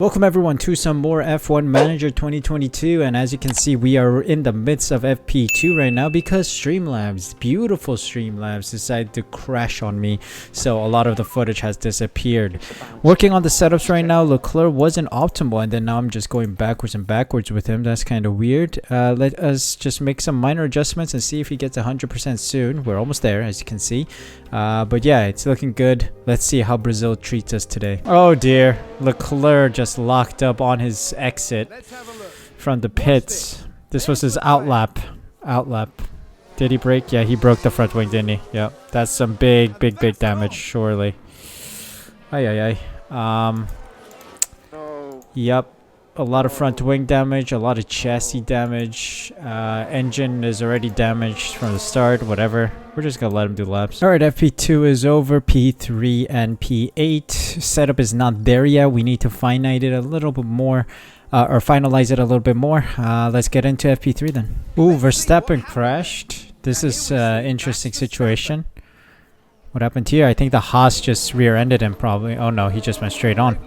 Welcome everyone to some more F1 Manager 2022, and as you can see we are in the midst of FP2 right now because Streamlabs, beautiful Streamlabs, decided to crash on me, so a lot of the footage has disappeared. Working on the setups right now, Leclerc wasn't optimal and then now I'm just going backwards and backwards with him. That's kind of weird. Let us just make some minor adjustments and see if he gets 100% soon. We're almost there, as you can see. But yeah, it's looking good. Let's see how Brazil treats us today. Oh dear, Leclerc just locked up on his exit from the pits. This was his outlap. Did he break? Yeah, he broke the front wing, didn't he? Yep, that's some big damage, surely. Yep, a lot of front wing damage, a lot of chassis damage. Engine is already damaged from the start, whatever. We're just gonna let him do laps. Alright, FP2 is over. P3 and P8 setup is not there yet. We need to finite it a little bit more, or finalize it a little bit more. Let's get into FP3 then. Ooh, Verstappen crashed. This is an interesting situation. What happened here? I think the Haas just rear-ended him probably. Oh no, he just went straight on.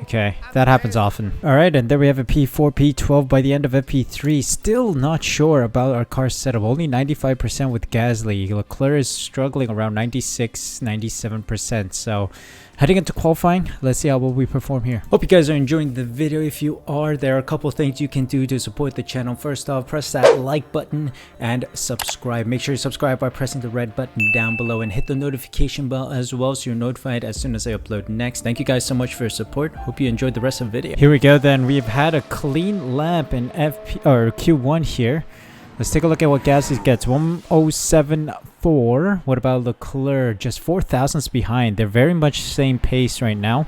Okay, that happens often. Alright, and there we have a P4, P12 by the end of FP3. Still not sure about our car setup. Only 95% with Gasly. Leclerc is struggling around 96, 97%. So, heading into qualifying, let's see how well we perform here. Hope you guys are enjoying the video. If you are, there are a couple things you can do to support the channel. First off, press that like button and subscribe. Make sure you subscribe by pressing the red button down below and hit the notification bell as well so you're notified as soon as I upload next. Thank you guys so much for your support. Hope you enjoyed the rest of the video. Here we go then. We've had a clean lap in Q1 here. Let's take a look at what Gasly gets. 107.4. What about Leclerc? Just 4 thousandths behind. They're very much same pace right now.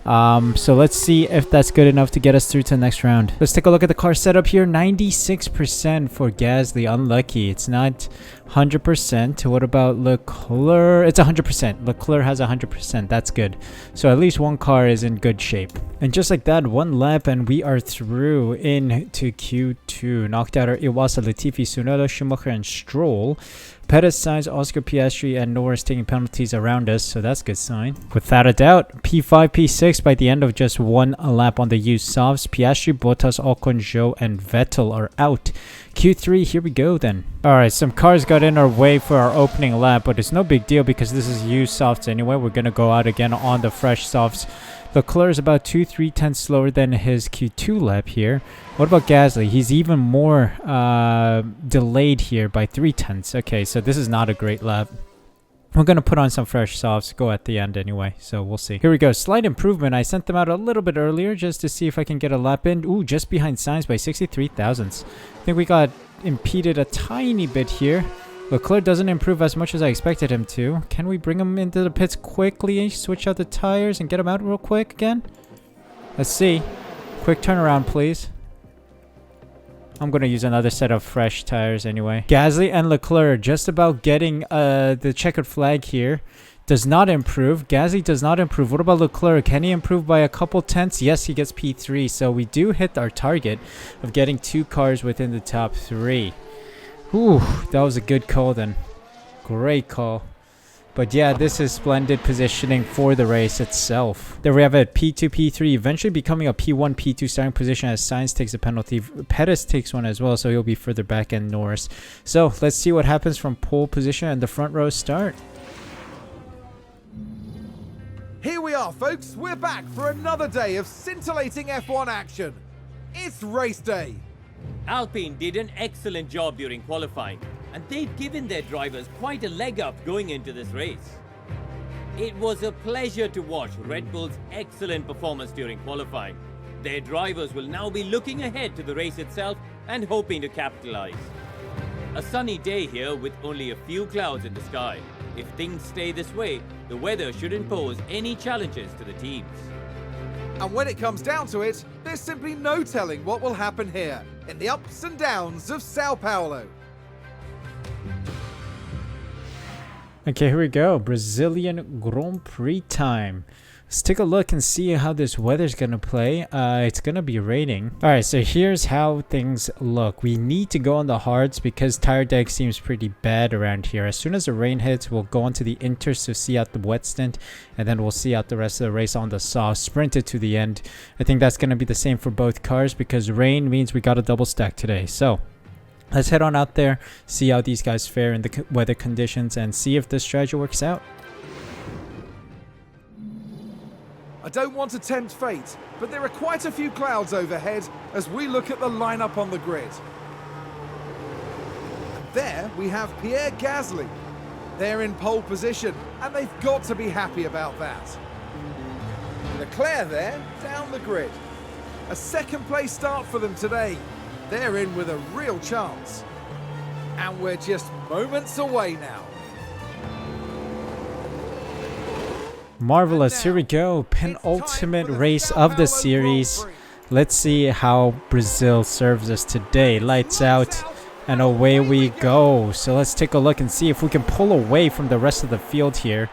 So let's see if that's good enough to get us through to the next round. Let's take a look at the car setup here. 96% for Gasly. Unlucky. It's not 100%. What about Leclerc? It's 100%. Leclerc has 100%. That's good. So at least one car is in good shape. And just like that, one lap and we are through into Q2. Knocked out our Iwasa, Latifi, Tsunoda, Schumacher, and Stroll. Perez, Sainz, Oscar, Piastri, and Norris taking penalties around us, so that's a good sign. Without a doubt, P5, P6 by the end of just one lap on the used softs. Piastri, Bottas, Ocon, Zhou, and Vettel are out. Q3, here we go then. Alright, some cars got in our way for our opening lap, but it's no big deal because this is used softs anyway. We're going to go out again on the fresh softs. Leclerc is about 2-3 tenths slower than his Q2 lap here. What about Gasly? He's even more delayed here by 3 tenths. Okay, so this is not a great lap. We're going to put on some fresh softs, go at the end anyway, so we'll see. Here we go, slight improvement. I sent them out a little bit earlier just to see if I can get a lap in. Ooh, just behind Sainz by 63 thousandths. I think we got impeded a tiny bit here. Leclerc doesn't improve as much as I expected him to. Can we bring him into the pits quickly, switch out the tires, and get him out real quick again? Let's see. Quick turnaround, please. I'm going to use another set of fresh tires anyway. Gasly and Leclerc just about getting the checkered flag here. Does not improve. Gasly does not improve. What about Leclerc? Can he improve by a couple tenths? Yes, he gets P3. So we do hit our target of getting 2 cars within the top 3. Ooh, that was a good call then. Great call. But yeah, this is splendid positioning for the race itself. There we have it, P2, P3, eventually becoming a P1, P2 starting position as Sainz takes a penalty. Perez takes one as well, so he'll be further back than Norris. So let's see what happens from pole position and the front row start. Here we are, folks. We're back for another day of scintillating F1 action. It's race day. Alpine did an excellent job during qualifying, and they've given their drivers quite a leg up going into this race. It was a pleasure to watch Red Bull's excellent performance during qualifying. Their drivers will now be looking ahead to the race itself and hoping to capitalize. A sunny day here with only a few clouds in the sky. If things stay this way, the weather shouldn't pose any challenges to the teams. And when it comes down to it, there's simply no telling what will happen here in the ups and downs of Sao Paulo. Okay, here we go. Brazilian Grand Prix time. Let's take a look and see how this weather's gonna play. It's gonna be raining. Alright, so here's how things look. We need to go on the hards because tire deck seems pretty bad around here. As soon as the rain hits, we'll go onto the inters to see out the wet stint, and then we'll see out the rest of the race on the soft, sprint it to the end. I think that's gonna be the same for both cars because rain means we got a double stack today. So let's head on out there, see how these guys fare in the weather conditions, and see if this strategy works out. I don't want to tempt fate, but there are quite a few clouds overhead as we look at the lineup on the grid. And there we have Pierre Gasly. They're in pole position, and they've got to be happy about that. Leclerc there, down the grid. A second place start for them today. They're in with a real chance. And we're just moments away now. Marvelous, here we go. Penultimate race of the series. Let's see how Brazil serves us today. Lights out, and away we go. So let's take a look and see if we can pull away from the rest of the field here.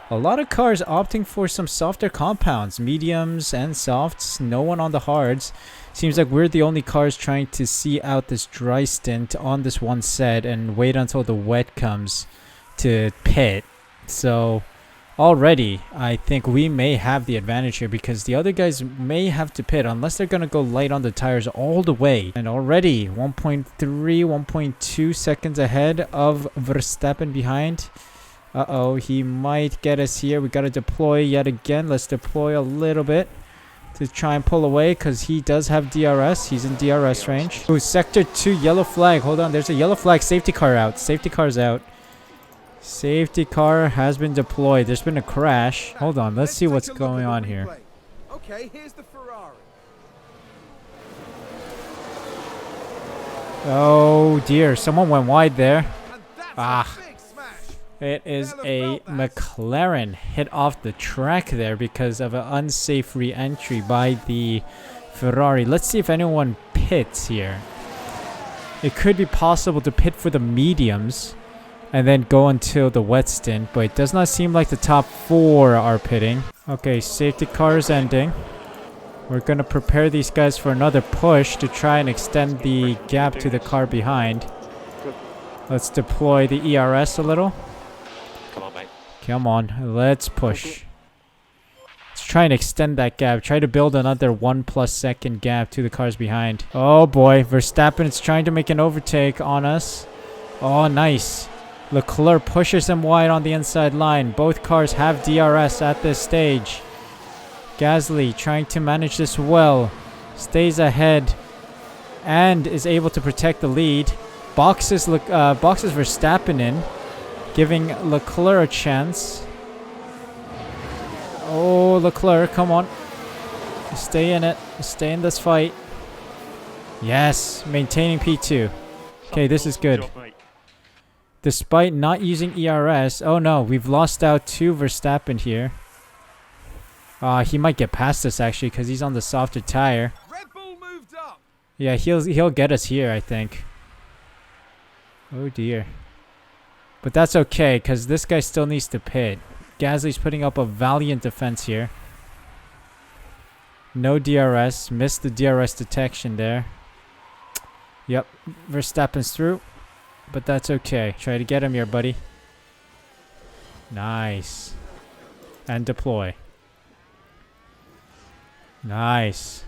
A lot of cars opting for some softer compounds, mediums and softs. No one on the hards. Seems like we're the only cars trying to see out this dry stint on this one set and wait until the wet comes to pit. So already, I think we may have the advantage here because the other guys may have to pit unless they're going to go light on the tires all the way. And already 1.3, 1.2 seconds ahead of Verstappen behind. Uh-oh, he might get us here. We got to deploy yet again. Let's deploy a little bit to try and pull away because he does have DRS. He's in DRS range. Ooh, sector 2, yellow flag. Hold on, there's a yellow flag. Safety car out. Safety car's out. Safety car has been deployed. There's been a crash. Hold on, let's see what's going on here. Okay, here's the Ferrari. Oh dear, someone went wide there. Ah, it is a McLaren hit off the track there because of an unsafe re-entry by the Ferrari. Let's see if anyone pits here. It could be possible to pit for the mediums and then go until the wet stint, but it does not seem like the top 4 are pitting. Okay, safety car is ending. We're gonna prepare these guys for another push to try and extend the gap to the car behind. Let's deploy the ERS a little. Come on, mate. Come on, let's push. Let's try and extend that gap. Try to build another 1+ second gap to the cars behind. Oh boy, Verstappen is trying to make an overtake on us. Oh, nice. Leclerc pushes him wide on the inside line. Both cars have DRS at this stage. Gasly trying to manage this well. Stays ahead and is able to protect the lead. Boxes Verstappen in, giving Leclerc a chance. Oh, Leclerc, come on. Stay in it. Stay in this fight. Yes, maintaining P2. Okay, this is good. Despite not using ERS, oh no, we've lost out to Verstappen here. He might get past us actually because he's on the softer tire. Red Bull moved up. Yeah, he'll get us here, I think. Oh dear. But that's okay because this guy still needs to pit. Gasly's putting up a valiant defense here. No DRS, missed the DRS detection there. Yep, Verstappen's through. But that's okay. Try to get him here, buddy. Nice. And deploy. Nice.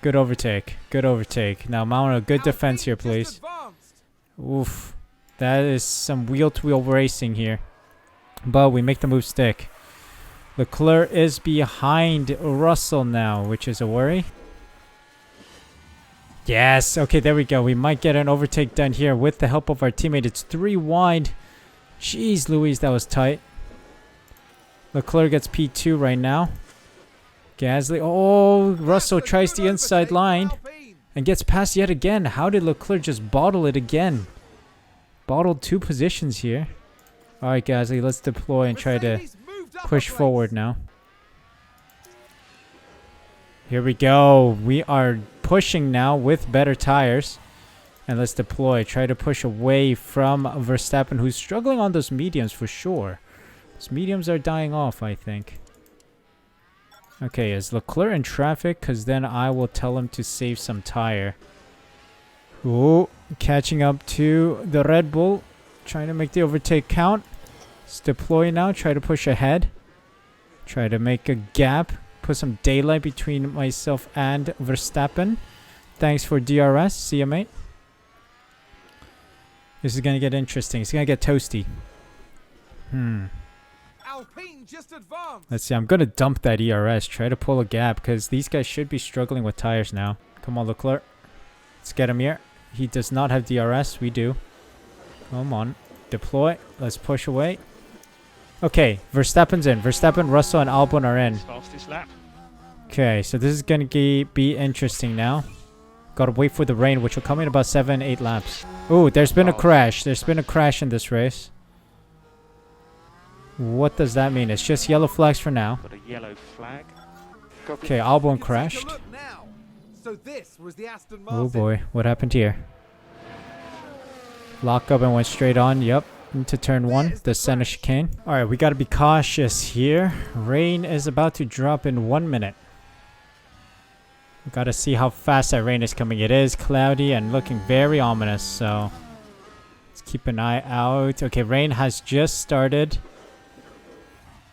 Good overtake. Good overtake. Now mount a good defense here, please. Oof. That is some wheel-to-wheel racing here. But we make the move stick. Leclerc is behind Russell now, which is a worry. Yes, okay, there we go. We might get an overtake done here with the help of our teammate. It's 3 wide. Jeez Louise, that was tight. Leclerc gets P2 right now. Gasly, oh, Russell tries the inside line and gets past yet again. How did Leclerc just bottle it again? Bottled 2 positions here. Alright, Gasly, let's deploy and try to push forward now. Here we go. We are pushing now with better tires. And let's deploy. Try to push away from Verstappen, who's struggling on those mediums for sure. Those mediums are dying off, I think. Okay, is Leclerc in traffic? Because then I will tell him to save some tire. Ooh, catching up to the Red Bull. Trying to make the overtake count. Let's deploy now. Try to push ahead. Try to make a gap. Put some daylight between myself and Verstappen. Thanks for DRS. See ya, mate. This is going to get interesting. It's going to get toasty. Alpine just advanced. Let's see. I'm going to dump that ERS. Try to pull a gap because these guys should be struggling with tires now. Come on, Leclerc. Let's get him here. He does not have DRS. We do. Come on. Deploy. Let's push away. Okay. Verstappen's in. Verstappen, Russell, and Albon are in. Fastest lap. Okay. So this is going to be interesting now. Gotta wait for the rain, which will come in about 7-8 laps. Oh, there's been a crash. There's been a crash in this race. What does that mean? It's just yellow flags for now. Got a yellow flag. Okay, Albon crashed. So this was the Aston Martin. Oh boy, what happened here? Lock up and went straight on. Yep, into turn 1, the center chicane. Alright, we gotta be cautious here. Rain is about to drop in 1 minute. We gotta see how fast that rain is coming. It is cloudy and looking very ominous, so let's keep an eye out. Okay, rain has just started.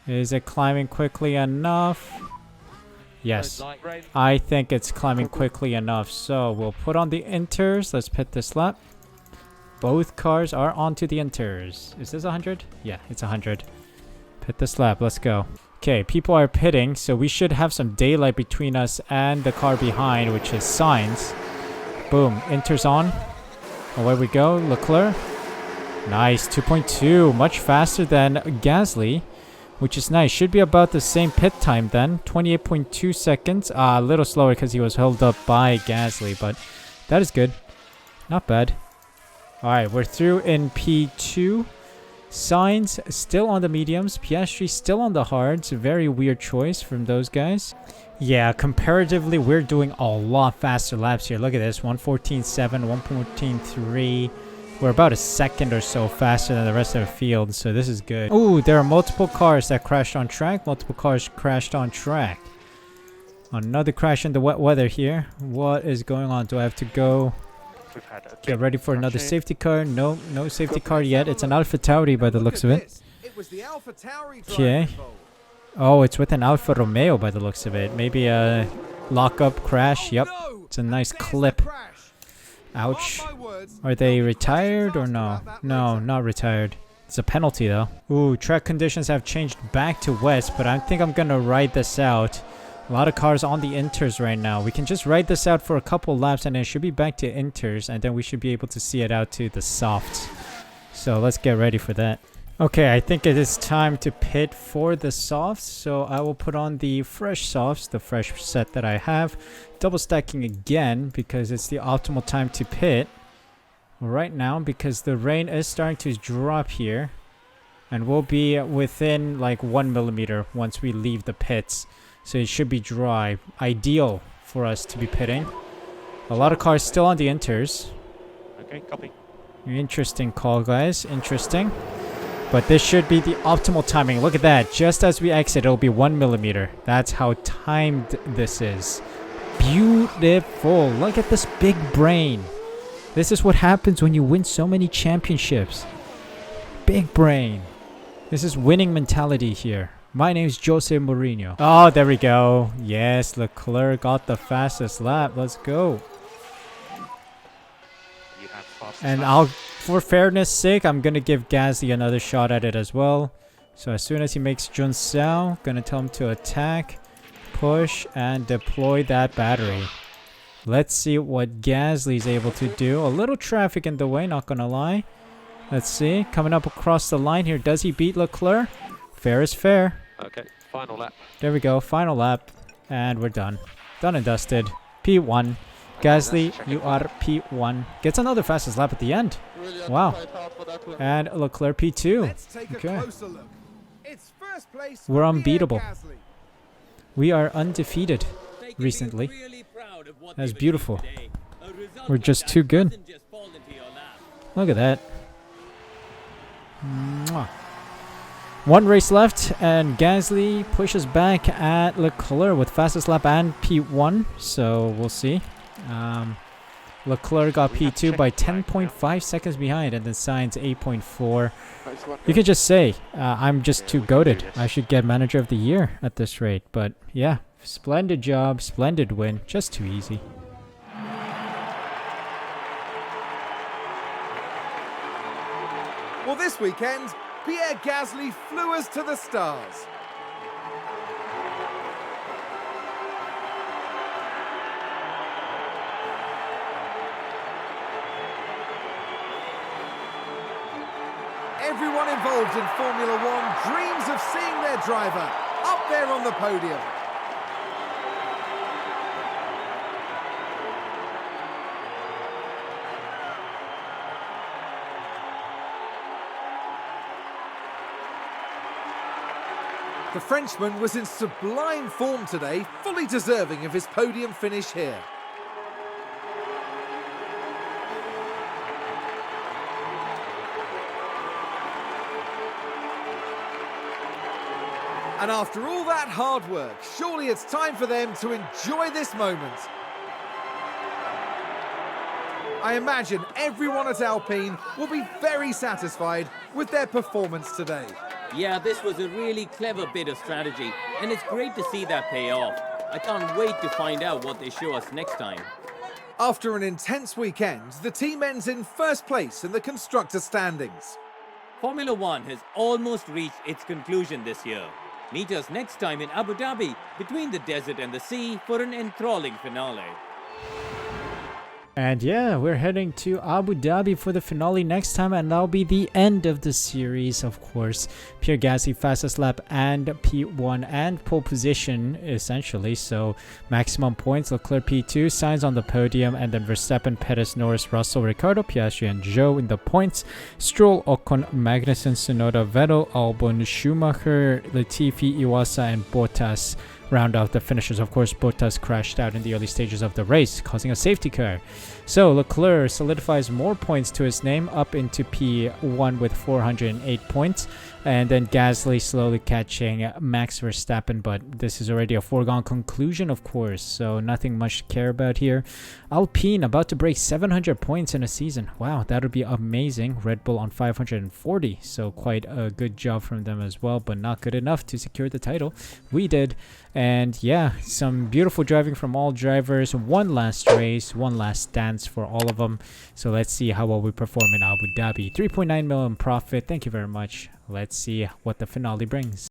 Is it climbing quickly enough? Yes, I think it's climbing quickly enough. So we'll put on the inters. Let's pit this lap. Both cars are onto the inters. Is this 100? Yeah, it's 100. Pit this lap. Let's go. Okay, people are pitting, so we should have some daylight between us and the car behind, which is Sainz. Boom, inters on. Away we go. Leclerc. Nice, 2.2. Much faster than Gasly. Which is nice. Should be about the same pit time then. 28.2 seconds. A little slower because he was held up by Gasly. But that is good. Not bad. Alright, we're through in P2. Sainz still on the mediums. Piastri still on the hards. Very weird choice from those guys. Yeah, comparatively, we're doing a lot faster laps here. Look at this. 114.7, 114.3. We're about a second or so faster than the rest of the field, so this is good. Ooh, there are multiple cars that crashed on track. Multiple cars crashed on track. Another crash in the wet weather here. What is going on? Do I have to go get ready for another safety car? No, no safety car yet. It's an Alpha Tauri by the looks of it. Okay. Oh, it's with an Alfa Romeo by the looks of it. Maybe a lock-up crash. Yep. It's a nice clip. Ouch. Are they retired or no? No, not retired. It's a penalty though. Ooh, track conditions have changed back to west, but I think I'm gonna ride this out. A lot of cars on the inters right now. We can just ride this out for a couple laps and then it should be back to inters, and then we should be able to see it out to the softs. So let's get ready for that. Okay, I think it is time to pit for the softs. So I will put on the fresh softs, the fresh set that I have. Double stacking again because it's the optimal time to pit right now because the rain is starting to drop here. And we'll be within like 1 millimeter once we leave the pits. So it should be dry. Ideal for us to be pitting. A lot of cars still on the inters. Okay, copy. Interesting call, guys. Interesting. But this should be the optimal timing. Look at that. Just as we exit, it'll be 1 millimeter. That's how timed this is. Beautiful. Look at this big brain. This is what happens when you win so many championships. Big brain. This is winning mentality here. My name's Jose Mourinho. Oh, there we go. Yes, Leclerc got the fastest lap. Let's go. You have fastest And lap. for fairness sake, I'm going to give Gasly another shot at it as well. So as soon as he makes Jun Sao, going to tell him to attack, push, and deploy that battery. Let's see what Gasly's able to do. A little traffic in the way, not going to lie. Let's see. Coming up across the line here. Does he beat Leclerc? Fair is fair. Okay, final lap. There we go. Final lap. And we're done. Done and dusted. P1. Gasly, you are P1. Gets another fastest lap at the end. Wow. And Leclerc P2. Let's take a closer look. It's first place for We're Pierre unbeatable. Gasly. We are undefeated They can be recently. really proud of what That's they've beautiful. achieved today. A result We're like just that too good. doesn't just fall into your lap. Look at that. Mwah. One race left, and Gasly pushes back at Leclerc with fastest lap and P1. So we'll see. Leclerc got P2 by 10.5 seconds behind, and then Sainz 8.4. You could just say, I'm just too goated. I should get Manager of the Year at this rate. But yeah, splendid job, splendid win. Just too easy. Well, this weekend, Pierre Gasly flew us to the stars. Everyone involved in Formula One dreams of seeing their driver up there on the podium. The Frenchman was in sublime form today, fully deserving of his podium finish here. And after all that hard work, surely it's time for them to enjoy this moment. I imagine everyone at Alpine will be very satisfied with their performance today. Yeah, this was a really clever bit of strategy, and it's great to see that pay off. I can't wait to find out what they show us next time. After an intense weekend, the team ends in first place in the constructor standings. Formula One has almost reached its conclusion this year. Meet us next time in Abu Dhabi, between the desert and the sea, for an enthralling finale. And yeah, we're heading to Abu Dhabi for the finale next time, and that'll be the end of the series, of course. Pierre Gasly fastest lap and P1 and pole position, essentially. So maximum points, Leclerc P2, Sainz on the podium, and then Verstappen, Perez, Norris, Russell, Ricciardo, Piastri, and Zhou in the points. Stroll, Ocon, Magnussen, Tsunoda, Vettel, Albon, Schumacher, Latifi, Iwasa, and Bottas round out the finishers. Of course, Bottas crashed out in the early stages of the race, causing a safety car. So Leclerc solidifies more points to his name, up into P1 with 408 points. And then Gasly slowly catching Max Verstappen, but this is already a foregone conclusion, of course, so nothing much to care about here. Alpine about to break 700 points in a season. Wow, that would be amazing. Red Bull on 540, so quite a good job from them as well, but not good enough to secure the title. We did. And yeah, some beautiful driving from all drivers. One last race, one last dance for all of them. So let's see how well we perform in Abu Dhabi. 3.9 million profit. Thank you very much. Let's see what the finale brings.